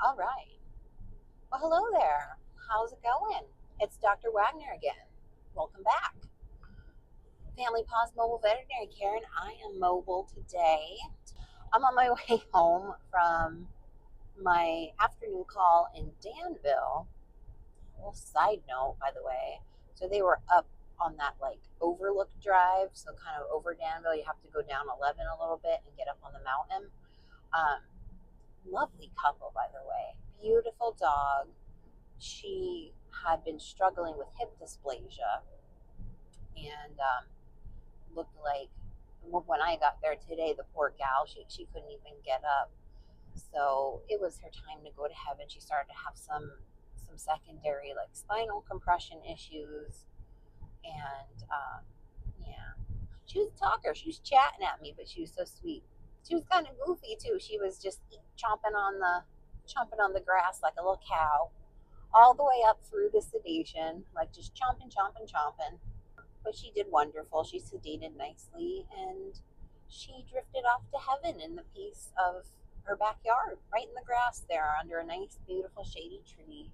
All right. Well, hello there. How's it going? It's Dr. Wagner again. Welcome back. Family Paws Mobile Veterinary Care, and I am mobile today. I'm on my way home from my afternoon call in Danville. A little side note, by the way. So they were up on that like overlook drive, so kind of over Danville. You have to go down 11 a little bit and get up on the mountain. Um, Lovely couple, by the way. Beautiful dog. She had been struggling with hip dysplasia and looked like when I got there today, the poor gal, she couldn't even get up. So it was her time to go to heaven. She started to have some secondary like spinal compression issues, and yeah, she was a talker. She was chatting at me, but she was so sweet. She was kind of goofy too. She was just chomping on the grass like a little cow, all the way up through the sedation, like just chomping, chomping, chomping. But she did wonderful. She sedated nicely, and she drifted off to heaven in the peace of her backyard, right in the grass there, under a nice, beautiful, shady tree.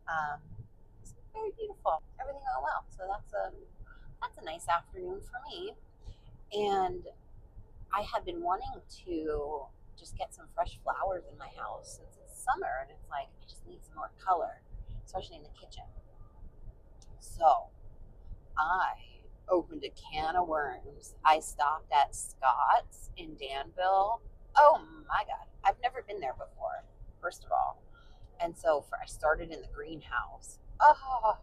Um, it's very beautiful. Everything went well. So that's a nice afternoon for me. And I had been wanting to just get some fresh flowers in my house since it's summer, and it's like I just need some more color, especially in the kitchen. So I opened a can of worms. I stopped at Scott's in Danville. Oh my God. I've never been there before, first of all. And so I started in the greenhouse. Oh,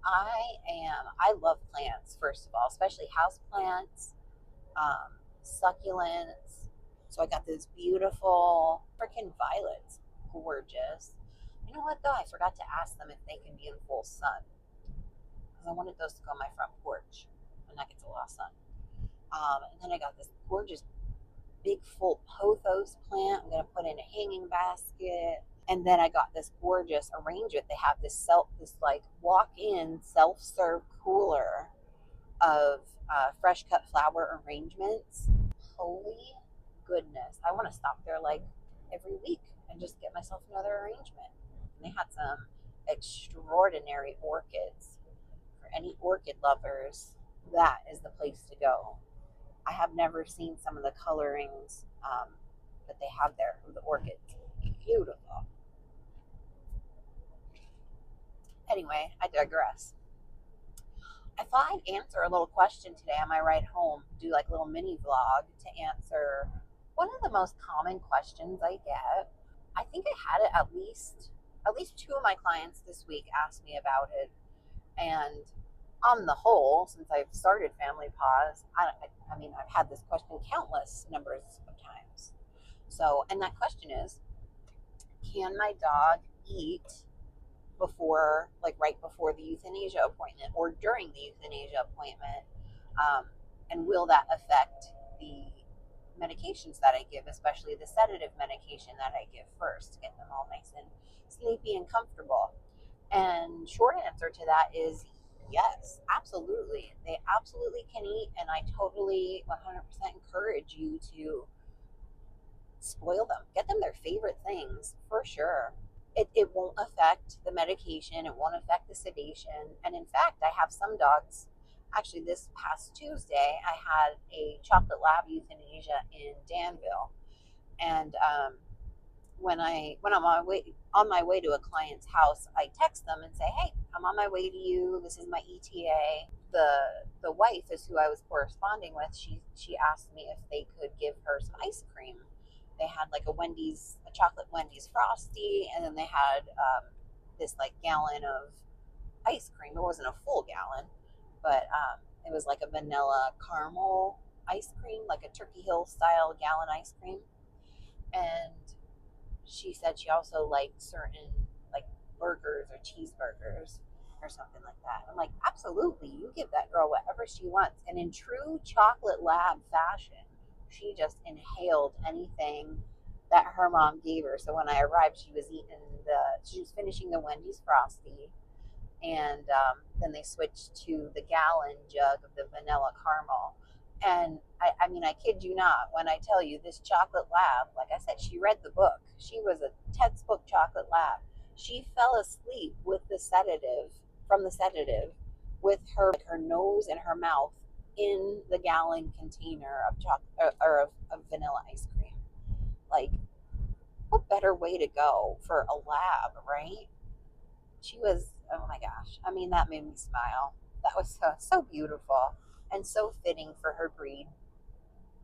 I love plants, first of all, especially house plants, succulents. So I got this beautiful freaking violets. Gorgeous. You know what though? I forgot to ask them if they can be in full sun, because I wanted those to go on my front porch, and that gets a lot of sun. And then I got this gorgeous big full pothos plant. I'm gonna put in a hanging basket. And then I got this gorgeous arrangement. They have this like walk-in self-serve cooler of fresh cut flower arrangements. Holy goodness! I want to stop there like every week and just get myself another arrangement. And they had some extraordinary orchids. For any orchid lovers, that is the place to go. I have never seen some of the colorings that they have there of the orchids. Beautiful. Anyway, I digress. I thought I'd answer a little question today on my ride home, do like a little mini vlog to answer one of the most common questions I get. I think I had it at least two of my clients this week asked me about it, and on the whole, since I've started Family Paws, I mean, I've had this question countless numbers of times. So, and that question is, can my dog eat before, like right before the euthanasia appointment or during the euthanasia appointment? And will that affect the medications that I give, especially the sedative medication that I give first to get them all nice and sleepy and comfortable? And short answer to that is yes, absolutely. They absolutely can eat, and I totally 100% encourage you to spoil them. Get them their favorite things for sure. It won't affect the medication, it won't affect the sedation. And in fact, I have some dogs. Actually, this past Tuesday, I had a chocolate lab euthanasia in Danville, and when I'm on my way to a client's house, I text them and say, "Hey, I'm on my way to you. This is my ETA." The wife is who I was corresponding with. She asked me if they could give her some ice cream. They had like a chocolate Wendy's Frosty, and then they had this like gallon of ice cream. It wasn't a full gallon, but it was like a vanilla caramel ice cream, like a Turkey Hill style gallon ice cream. And she said she also liked certain like burgers or cheeseburgers or something like that. I'm like, absolutely, you give that girl whatever she wants. And in true chocolate lab fashion, she just inhaled anything that her mom gave her. So when I arrived, she was finishing the Wendy's Frosty, and then they switched to the gallon jug of the vanilla caramel. And I mean, I kid you not when I tell you this chocolate lab, like I said, she read the book. She was a textbook chocolate lab. She fell asleep with the sedative, from the sedative, with her nose and her mouth in the gallon container of chocolate of vanilla ice cream. Like, what better way to go for a lab, right? She was, oh my gosh. I mean, that made me smile. That was so beautiful and so fitting for her breed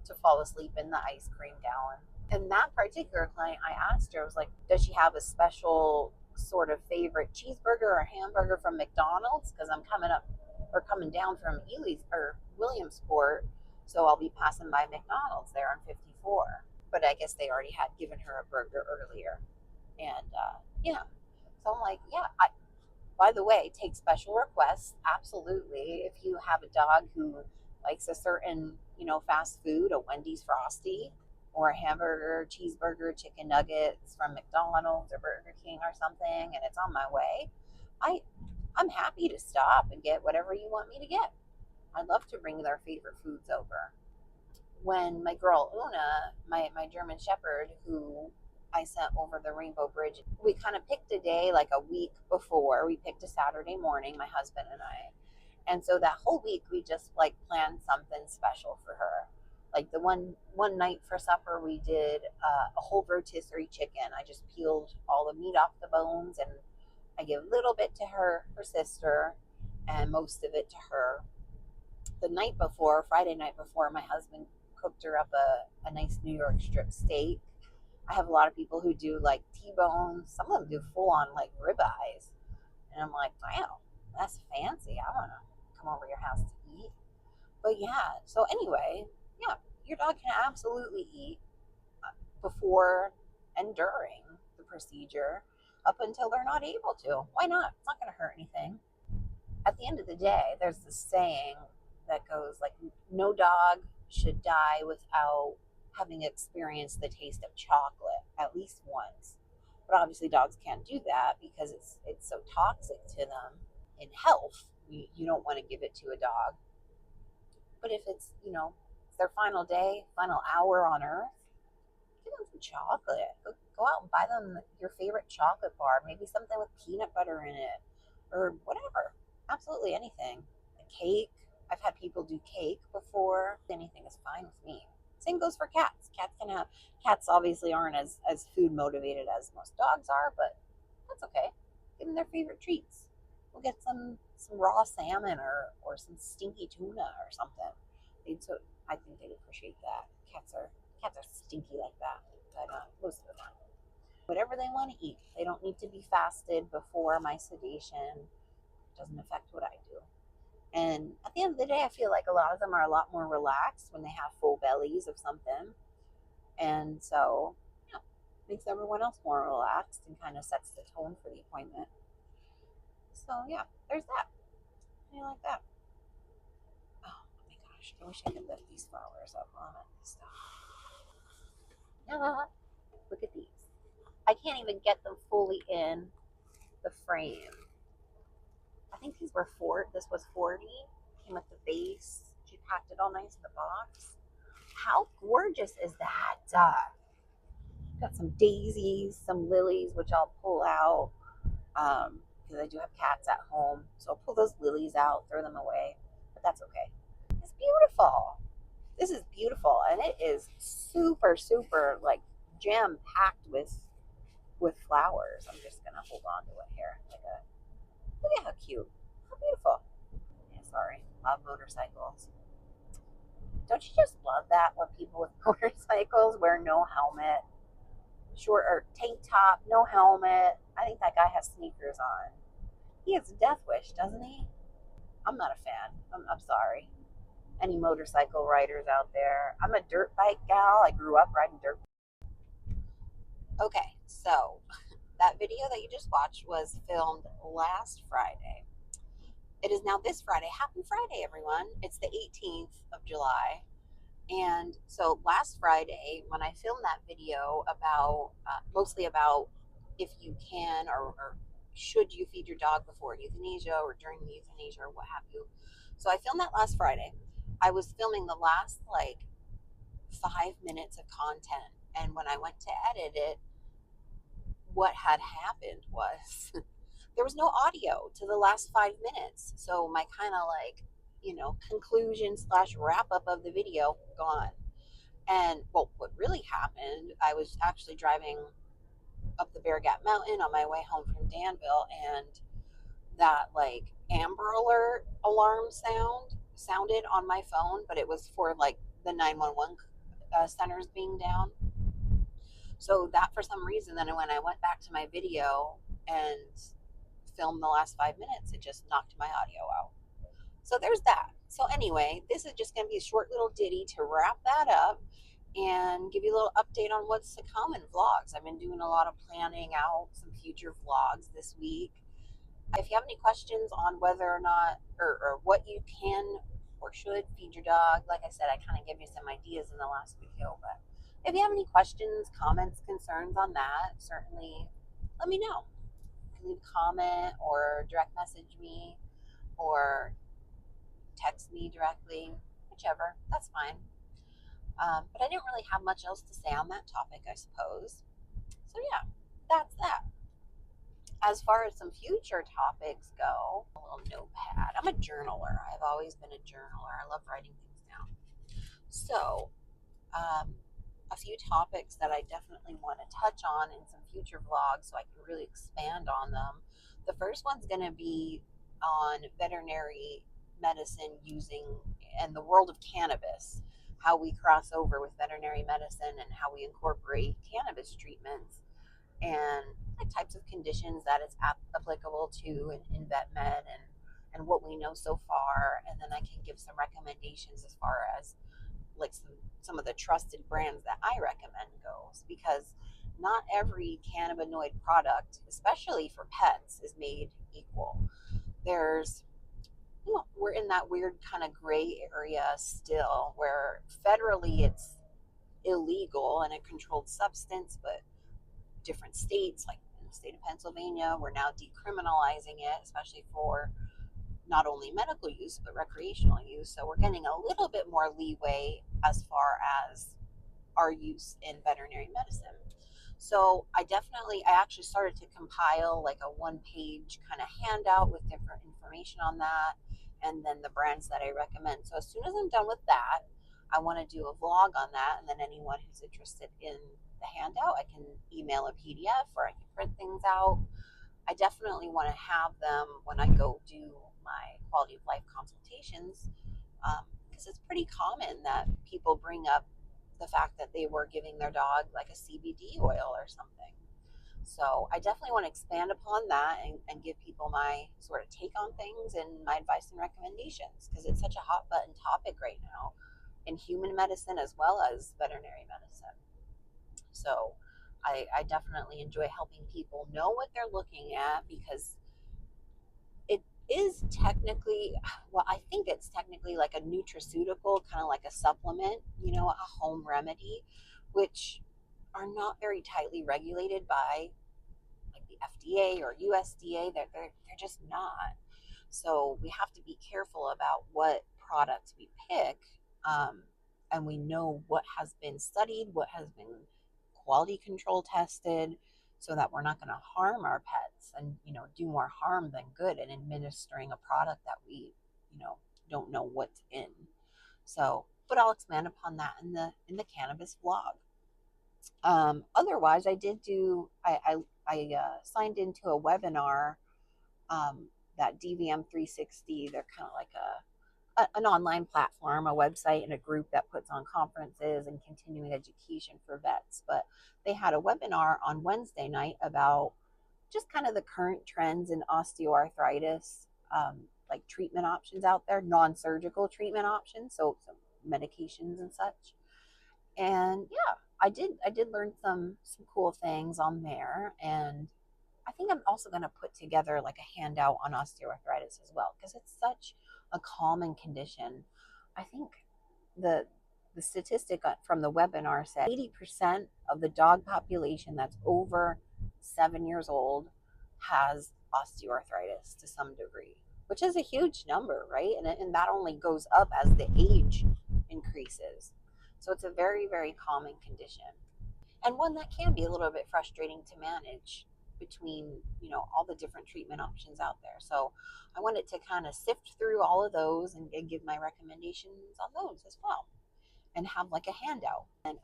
to fall asleep in the ice cream gallon. And that particular client, I asked her, I was like, does she have a special sort of favorite cheeseburger or hamburger from McDonald's? Because I'm coming down from Ely's or Williamsport, so I'll be passing by McDonald's there on 54. But I guess they already had given her a burger earlier. And yeah, so I'm like, yeah, by the way, take special requests. Absolutely. If you have a dog who likes a certain, fast food, a Wendy's Frosty, or a hamburger, cheeseburger, chicken nuggets from McDonald's or Burger King or something, and it's on my way, I'm happy to stop and get whatever you want me to get. I'd love to bring their favorite foods over. When my girl Una, my German Shepherd, who I sent over the Rainbow Bridge, we kind of picked a day like a week before. We picked a Saturday morning, my husband and I. And so that whole week we just like planned something special for her. Like the one night for supper, we did a whole rotisserie chicken. I just peeled all the meat off the bones, and I give a little bit to her sister, and most of it to her. The night before, Friday night before, my husband cooked her up a nice New York strip steak. I have a lot of people who do like T-bones. Some of them do full on like ribeyes. And I'm like, wow, that's fancy. I want to come over your house to eat. But yeah, so anyway, yeah, your dog can absolutely eat before and during the procedure up until they're not able to. Why not? It's not going to hurt anything. At the end of the day, there's this saying that goes like, no dog should die without having experienced the taste of chocolate at least once. But obviously dogs can't do that because it's so toxic to them in health. You don't want to give it to a dog. But if it's, it's their final day, final hour on earth, give them some chocolate. Go out and buy them your favorite chocolate bar, maybe something with peanut butter in it or whatever. Absolutely anything. A cake. I've had people do cake before. Anything is fine with me. Same goes for cats. Cats obviously aren't as food motivated as most dogs are, but that's okay. Give them their favorite treats. We'll get some raw salmon or some stinky tuna or something. I think they'd appreciate that. Cats are stinky like that, but most of the time. Whatever they want to eat. They don't need to be fasted before my sedation. It doesn't affect what I do. And at the end of the day, I feel like a lot of them are a lot more relaxed when they have full bellies of something. And so, yeah, makes everyone else more relaxed and kind of sets the tone for the appointment. So, yeah, there's that. How do you like that? Oh my gosh, I wish I could lift these flowers up on it and stuff. Look at these. I can't even get them fully in the frame. I think this was 40. Came with the base. She packed it all nice in the box. How gorgeous is that? Got some daisies, some lilies, which I'll pull out because I do have cats at home. So I'll pull those lilies out, throw them away, but that's okay. It's beautiful. This is beautiful, and it is super, super like jam packed with flowers. I'm just gonna hold on to it here. Look at how cute, how beautiful. Yeah, sorry, love motorcycles. Don't you just love that when people with motorcycles wear no helmet, short or tank top, no helmet? I think that guy has sneakers on. He has a death wish, doesn't he? I'm not a fan. I'm sorry. Any motorcycle riders out there? I'm a dirt bike gal. I grew up riding dirt. Okay, so that video that you just watched was filmed last Friday. It is now this Friday. Happy Friday, everyone. It's the 18th of July. And so last Friday, when I filmed that video about, mostly about if you can or should you feed your dog before euthanasia or during the euthanasia or what have you. So I filmed that last Friday. I was filming the last like 5 minutes of content, and when I went to edit it, what had happened was there was no audio to the last 5 minutes. So my kind of like, conclusion slash wrap up of the video gone. And well, what really happened, I was actually driving up the Bear Gap Mountain on my way home from Danville, and that like Amber Alert alarm sounded on my phone, but it was for like the 911 centers being down. So that for some reason, then when I went back to my video and filmed the last 5 minutes, it just knocked my audio out. So there's that. So anyway, this is just going to be a short little ditty to wrap that up and give you a little update on what's to come in vlogs. I've been doing a lot of planning out some future vlogs this week. If you have any questions on whether or not, or what you can or should feed your dog, like I said, I kind of gave you some ideas in the last video, but if you have any questions, comments, concerns on that, certainly let me know. You can leave a comment or direct message me or text me directly, whichever, that's fine. But I didn't really have much else to say on that topic, I suppose. So yeah, that's that. As far as some future topics go, a little notepad. I'm a journaler. I've always been a journaler. I love writing things down. So, a few topics that I definitely want to touch on in some future vlogs so I can really expand on them. The first one's going to be on veterinary medicine using, and the world of cannabis, how we cross over with veterinary medicine and how we incorporate cannabis treatments and like types of conditions that it's applicable to in vet med, and what we know so far. And then I can give some recommendations as far as like some of the trusted brands that I recommend goes, because not every cannabinoid product, especially for pets, is made equal. There's, we're in that weird kind of gray area still where federally it's illegal and a controlled substance, but different states, like in the state of Pennsylvania, we're now decriminalizing it, especially for not only medical use but recreational use. So we're getting a little bit more leeway as far as our use in veterinary medicine. So I actually started to compile like a 1-page kind of handout with different information on that, and then the brands that I recommend. So as soon as I'm done with that, I want to do a vlog on that, and then anyone who's interested in the handout, I can email a PDF or I can print things out. I definitely want to have them when I go do my quality of life consultations, because it's pretty common that people bring up the fact that they were giving their dog like a CBD oil or something. So I definitely want to expand upon that and give people my sort of take on things and my advice and recommendations, because it's such a hot button topic right now in human medicine as well as veterinary medicine. So I definitely enjoy helping people know what they're looking at, because it is technically, well, I think it's technically like a nutraceutical, kind of like a supplement, a home remedy, which are not very tightly regulated by like the FDA or USDA. They're just not. So we have to be careful about what products we pick, and we know what has been studied, what has been quality control tested, so that we're not going to harm our pets and do more harm than good in administering a product that we don't know what's in. So, but I'll expand upon that in the cannabis vlog. Otherwise, I signed into a webinar, that DVM 360. They're kind of like an online platform, a website, and a group that puts on conferences and continuing education for vets. But they had a webinar on Wednesday night about just kind of the current trends in osteoarthritis, like treatment options out there, non-surgical treatment options, so some medications and such. And yeah, I did learn some cool things on there, and I think I'm also going to put together like a handout on osteoarthritis as well, because it's such a common condition. I think the statistic from the webinar said 80% of the dog population that's over 7 years old has osteoarthritis to some degree. which is a huge number, right? And that only goes up as the age increases. So it's a very, very common condition, and one that can be a little bit frustrating to manage between, all the different treatment options out there. So I wanted to kind of sift through all of those and give my recommendations on those as well, and have like a handout. And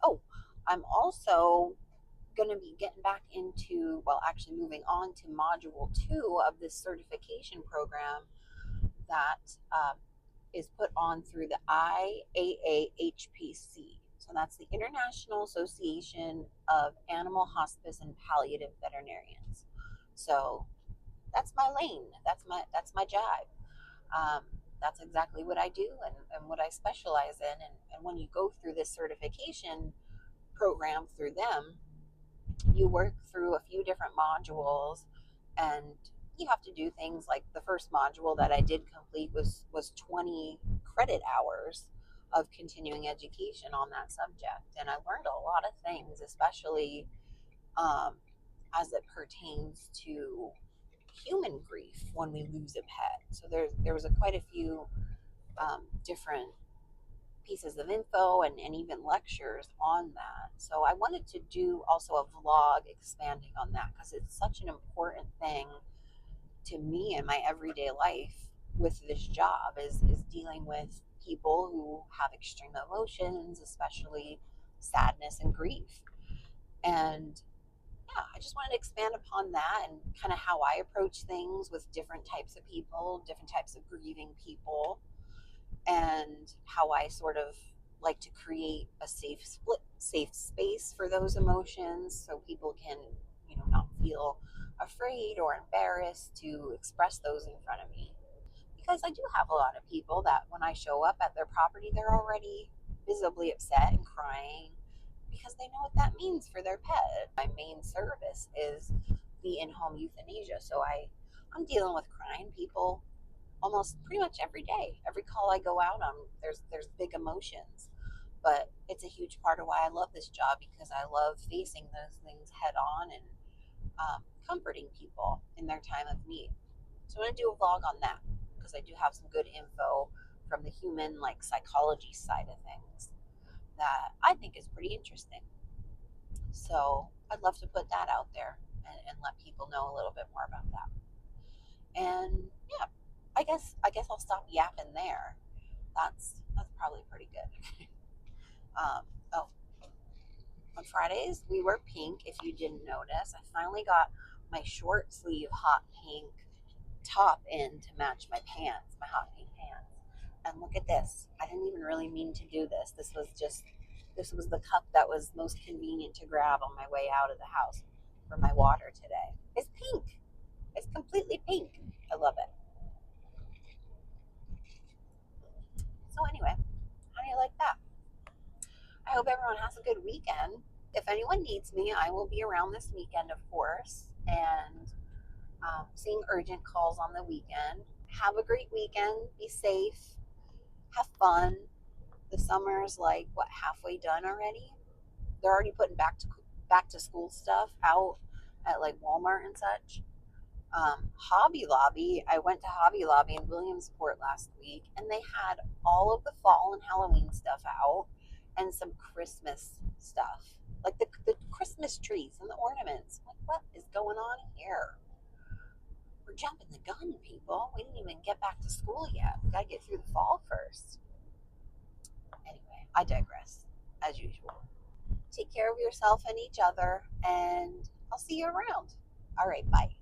I'm also going to be getting back into, well, actually moving on to module 2 of this certification program that is put on through the IAAHPC. So that's the International Association of Animal Hospice and Palliative Veterinarians. So that's my lane. That's my jive. Um, that's exactly what I do, and what I specialize in. And when you go through this certification program through them, you work through a few different modules, and you have to do things like the first module that I did complete was 20 credit hours of continuing education on that subject, and I learned a lot of things, especially um, as it pertains to human grief when we lose a pet. So there was quite a few different pieces of info, and even lectures on that. So I wanted to do also a vlog expanding on that, because it's such an important thing to me in my everyday life with this job, is dealing with people who have extreme emotions, especially sadness and grief. And yeah, I just wanted to expand upon that, and kind of how I approach things with different types of people, different types of grieving people, and how I sort of like to create a safe space for those emotions, so people can, not feel afraid or embarrassed to express those in front of me. Because I do have a lot of people that when I show up at their property, they're already visibly upset and crying, because they know what that means for their pet. My main service is the in-home euthanasia, so I'm dealing with crying people almost pretty much every day. Every call I go out on, there's big emotions. But it's a huge part of why I love this job, because I love facing those things head on, and comforting people in their time of need. So I'm going to do a vlog on that, because I do have some good info from the human, like, psychology side of things that I think is pretty interesting. So I'd love to put that out there, and let people know a little bit more about that. And yeah, I guess I'll stop yapping there. That's probably pretty good. Oh, on Fridays we wear pink. If you didn't notice, I finally got my short sleeve hot pink top in to match my pants, my hot pink pants. And look at this. I didn't even really mean to do this. This was the cup that was most convenient to grab on my way out of the house for my water today. It's pink. It's completely pink. I love it. So anyway, how do you like that? I hope everyone has a good weekend. If anyone needs me, I will be around this weekend, of course, and seeing urgent calls on the weekend. Have a great weekend. Be safe. Have fun. The summer's like, what, halfway done already? They're already putting back to school stuff out at like Walmart and such. Hobby Lobby. I went to Hobby Lobby in Williamsport last week, and they had all of the fall and Halloween stuff out, and some Christmas stuff, like the Christmas trees and the ornaments. Like, what is going on here? We're jumping the gun, people. We didn't even get back to school yet. We got to get through the fall first. Anyway, I digress, as usual. Take care of yourself and each other, and I'll see you around. All right, bye.